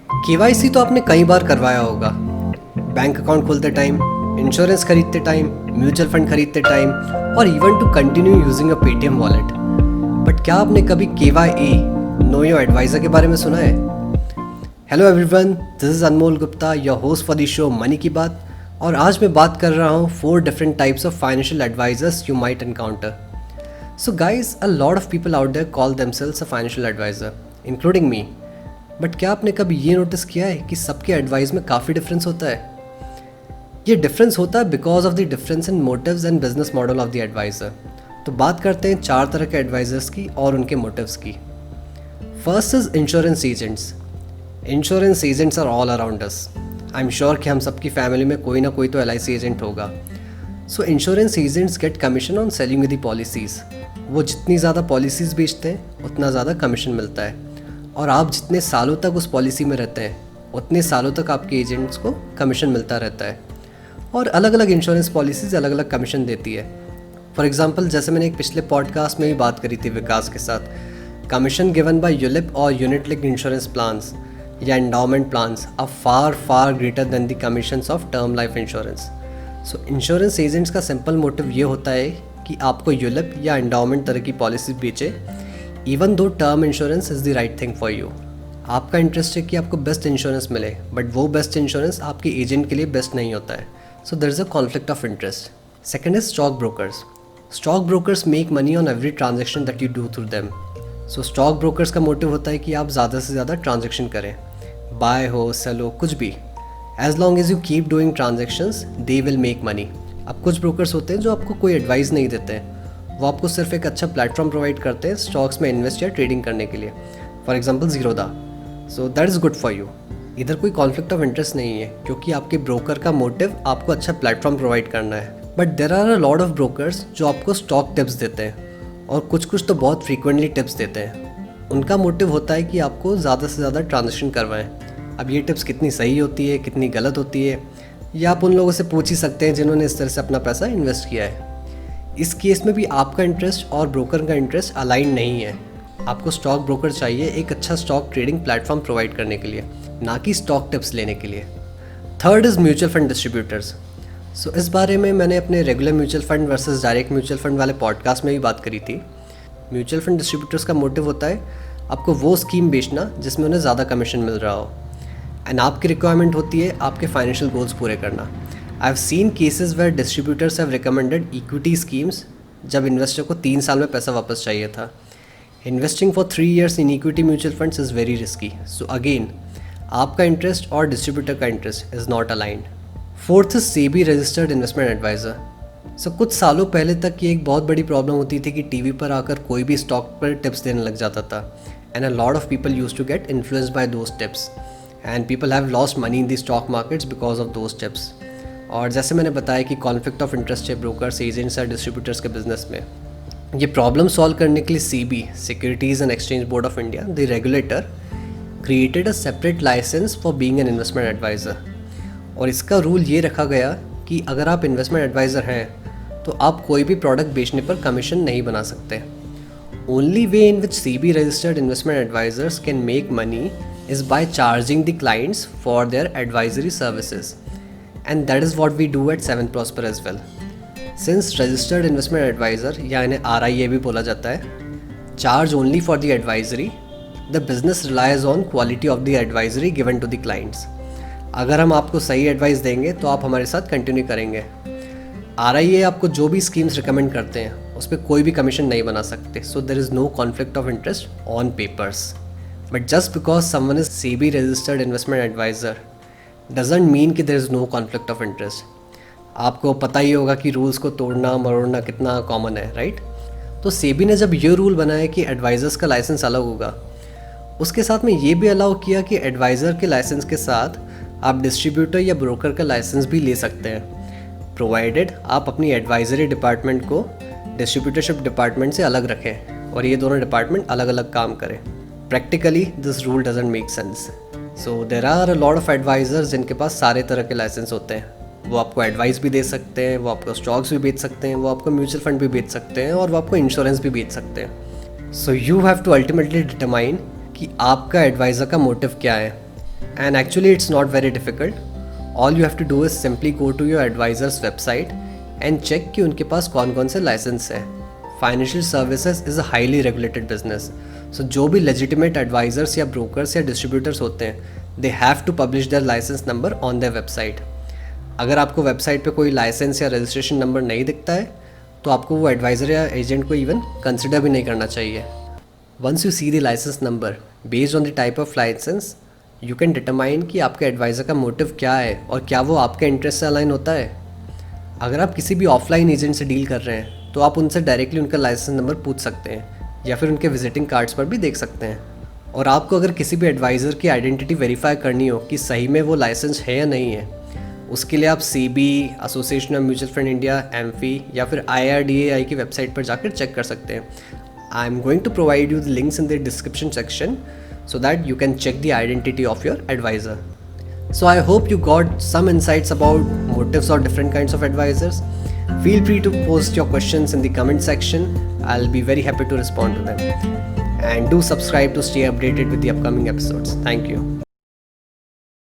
KYC तो आपने कई बार करवाया होगा। बैंक अकाउंट खोलते टाइम, इंश्योरेंस खरीदते टाइम, म्यूचुअल फंड खरीदते टाइम और even to continue using a Paytm wallet. But क्या आपने कभी KYA नो योर एडवाइज़र के बारे में सुना है? Hello everyone, this is Anmol Gupta, your host for the show money की बात। और आज मैं बात कर रहा हूँ 4 different types of financial advisers you might encounter. So guys, a lot of people out there call themselves a financial advisor, including me. But क्या आपने कभी ये नोटिस किया है कि सबके एडवाइस में काफ़ी डिफरेंस होता है? ये डिफरेंस होता है because of the difference in motives and business model of the adviser. तो बात करते हैं 4 तरह के एडवाइजर्स की और उनके मोटिव्स की। First is insurance agents. Insurance agents are all around us. I am sure कि हम सबकी फैमिली में कोई ना कोई तो LIC एजेंट होगा। सो insurance agents get commission on selling the policies. वो जितनी ज़्यादा पॉलिसीज़ बेचते हैं उतना ज़्यादा कमीशन मिलता है, और आप जितने सालों तक उस पॉलिसी में रहते हैं उतने सालों तक आपके एजेंट्स को कमीशन मिलता रहता है। और अलग अलग इंश्योरेंस पॉलिसीज़ अलग अलग कमीशन देती है। फॉर एग्जांपल, जैसे मैंने एक पिछले पॉडकास्ट में भी बात करी थी विकास के साथ, कमीशन गिवन बाय यूलिप और यूनिट लिंक्ड इंश्योरेंस प्लान्स या endowment plans are far greater than the commissions of term life insurance. So insurance agents का सिंपल मोटिव ये होता है कि आपको यूलिप या एंडाउमेंट तरह की पॉलिसी बेचे, even though term insurance is the right thing for you. आपका इंटरेस्ट है कि आपको बेस्ट इंश्योरेंस मिले, बट वो बेस्ट इंश्योरेंस आपके एजेंट के लिए बेस्ट नहीं होता है। So there is a conflict of interest. Second is stock brokers. Stock brokers make money on every transaction that you do through them. So stock brokers का motive होता है कि आप ज़्यादा से ज़्यादा ट्रांजेक्शन करें, बाय हो सेल हो कुछ भी, as long as you keep doing transactions they will make money. अब कुछ ब्रोकर्स होते हैं जो आपको कोई एडवाइस नहीं देते हैं, वो आपको सिर्फ एक अच्छा प्लेटफॉर्म प्रोवाइड करते हैं स्टॉक्स में इन्वेस्ट या ट्रेडिंग करने के लिए। For example Zerodha. So that is good for you. इधर कोई कॉन्फ्लिक्ट ऑफ इंटरेस्ट नहीं है, क्योंकि आपके ब्रोकर का मोटिव आपको अच्छा प्लेटफॉर्म प्रोवाइड करना है। But there are a lot of brokers जो आपको स्टॉक टिप्स देते हैं, और कुछ तो बहुत फ्रीक्वेंटली टिप्स देते हैं। उनका मोटिव होता है कि आपको ज़्यादा से ज़्यादा ट्रांजेक्शन करवाएं। अब ये टिप्स कितनी सही होती है कितनी गलत होती है, या आप उन लोगों से पूछ ही सकते हैं जिन्होंने इस तरह से अपना पैसा इन्वेस्ट किया है। इस केस में भी आपका इंटरेस्ट और ब्रोकर का इंटरेस्ट अलाइन नहीं है। आपको स्टॉक ब्रोकर चाहिए एक अच्छा स्टॉक ट्रेडिंग प्लेटफॉर्म प्रोवाइड करने के लिए, ना कि स्टॉक टिप्स लेने के लिए। Third is mutual fund distributors. So इस बारे में मैंने अपने regular mutual fund versus direct mutual fund वाले पॉडकास्ट में भी बात करी थी। म्यूचुअल फंड डिस्ट्रीब्यूटर्स का मोटिव होता है आपको वो स्कीम बेचना जिसमें उन्हें ज़्यादा कमीशन मिल रहा हो, एंड आपकी रिक्वायरमेंट होती है आपके फाइनेंशियल गोल्स पूरे करना। I have seen cases where distributors have recommended equity schemes जब इन्वेस्टर को 3 साल में पैसा वापस चाहिए था। Investing for 3 years in equity mutual funds is very risky. So again, आपका इंटरेस्ट और डिस्ट्रीब्यूटर का interest is not aligned. Fourth is SEBI registered investment adviser. So कुछ सालों पहले तक ये एक बहुत बड़ी प्रॉब्लम होती थी कि टीवी पर आकर कोई भी स्टॉक पर टिप्स देने लग जाता था, and a lot of people used to get influenced by those tips, and people have lost money in the stock markets because of those tips. और जैसे मैंने बताया कि कॉन्फ्लिक्ट ऑफ इंटरेस्ट है ब्रोकर्स, एजेंट्स और डिस्ट्रीब्यूटर्स के business में। ये प्रॉब्लम सॉल्व करने के लिए SEBI, Securities and Exchange Board of India, the regulator, created a separate licence for being an investment adviser. और इसका रूल ये रखा गया कि अगर आप इन्वेस्टमेंट एडवाइज़र हैं तो आप कोई भी प्रोडक्ट बेचने पर कमीशन नहीं बना सकते। Only way in which SEBI registered investment advisers can make money is by charging the clients for their advisory services, and that is what we do at 7 Prosper as well. Since registered investment advisor या इन्हें RIA भी बोला जाता है, charge only for the advisory, the business relies on quality of the advisory given to the clients. अगर हम आपको सही एडवाइस देंगे तो आप हमारे साथ कंटिन्यू करेंगे। RIA आपको जो भी स्कीम्स रिकमेंड करते हैं उस पर कोई भी कमीशन नहीं बना सकते। So there is no conflict of interest on papers. But just because someone is SEBI registered investment advisor doesn't mean कि there is no conflict of interest. आपको पता ही होगा कि रूल्स को तोड़ना मरोड़ना कितना कॉमन है, राइट? तो SEBI ने जब ये रूल बनाया कि एडवाइज़र्स का लाइसेंस अलग होगा, उसके साथ में ये भी अलाउ किया कि एडवाइज़र के लाइसेंस के साथ आप डिस्ट्रीब्यूटर या ब्रोकर का लाइसेंस भी ले सकते हैं, प्रोवाइडेड आप अपनी एडवाइजरी डिपार्टमेंट को डिस्ट्रीब्यूटरशिप डिपार्टमेंट से अलग रखें और ये दोनों डिपार्टमेंट अलग अलग काम करें। Practically, this rule doesn't make sense. So there are a lot of advisors जिनके पास सारे तरह के लाइसेंस होते हैं। वो आपको एडवाइस भी दे सकते हैं, वो आपको स्टॉक्स भी बेच सकते हैं, वो आपको म्यूचुअल फंड भी बेच सकते हैं, और वो आपको इंश्योरेंस भी बेच सकते हैं। So you have to ultimately determine कि आपका एडवाइज़र का मोटिव क्या है। And actually it's not very difficult. All you have to do is simply go to your advisor's website and check कि उनके पास कौन कौन से लाइसेंस है. Financial services is a highly regulated business. So जो भी लेजिटिमेट एडवाइजर्स या brokers या डिस्ट्रीब्यूटर्स होते हैं, they have to publish their licence number on their website. अगर आपको वेबसाइट पे कोई लाइसेंस या रजिस्ट्रेशन नंबर नहीं दिखता है तो आपको वो एडवाइज़र या एजेंट को इवन कंसिडर भी नहीं करना चाहिए. Once you see the licence number based on the type of licence, you can determine कि आपके एडवाइज़र का मोटिव क्या है और क्या वो आपके इंटरेस्ट से अलाइन होता है. अगर आप किसी भी ऑफलाइन एजेंट से डील कर रहे हैं तो आप उनसे डायरेक्टली उनका लाइसेंस नंबर पूछ सकते हैं या फिर उनके विजिटिंग कार्ड्स पर भी देख सकते हैं. और आपको अगर किसी भी एडवाइज़र की आइडेंटिटी वेरीफाई करनी हो कि सही में वो लाइसेंस है या नहीं है, उसके लिए आप CB, association of mutual fund India, amphi या फिर IRDAI की वेबसाइट पर जाकर चेक कर सकते हैं. I am going to provide you the links in the description section so that you can check the identity of your advisor. So I hope you got some insights about motives or different kinds of advisors. Feel free to post your questions in the comment section. I'll be very happy to respond to them. And do subscribe to stay updated with the upcoming episodes. Thank you.